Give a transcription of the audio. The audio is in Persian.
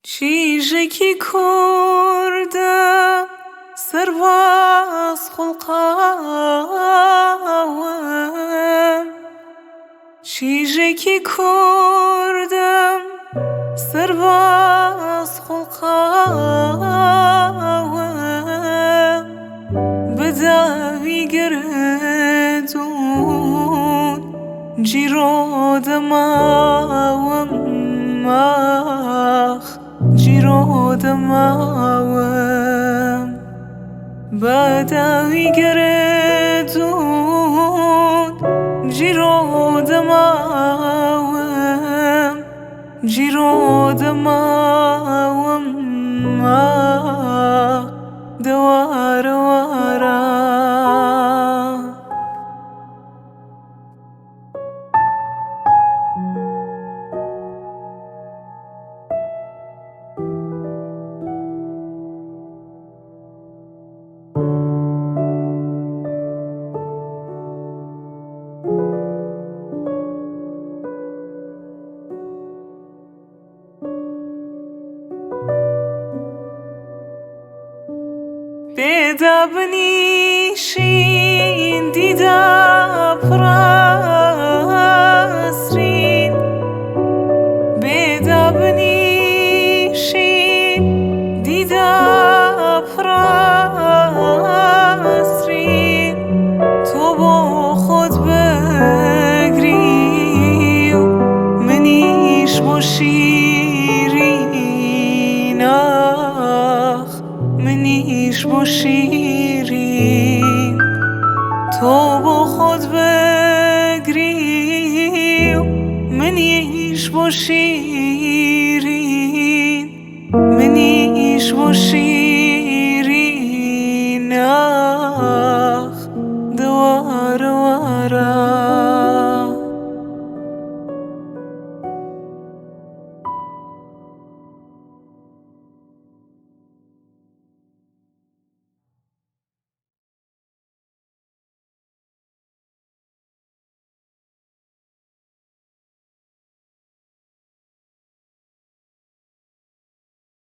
چیژکی کردم سرباز خلقاوم چیژکی کردم سرباز خلقاوم بداوی گردون جیرو دماوم آخ جیرو دماوم بداوی گردون جیرو دماوم جیرو دماوم آخ دوار وارا بێدا بنیشین دیدا پڕاسرین بێدا بنیشین دیدا پڕاسرین تۆ بۆ خۆت بەگری و منیش بۆ شیرین آخ منیش بۆ شیرین تۆ بۆ خۆت بەگری و منیش بۆ شیرین منیش بۆ شیرین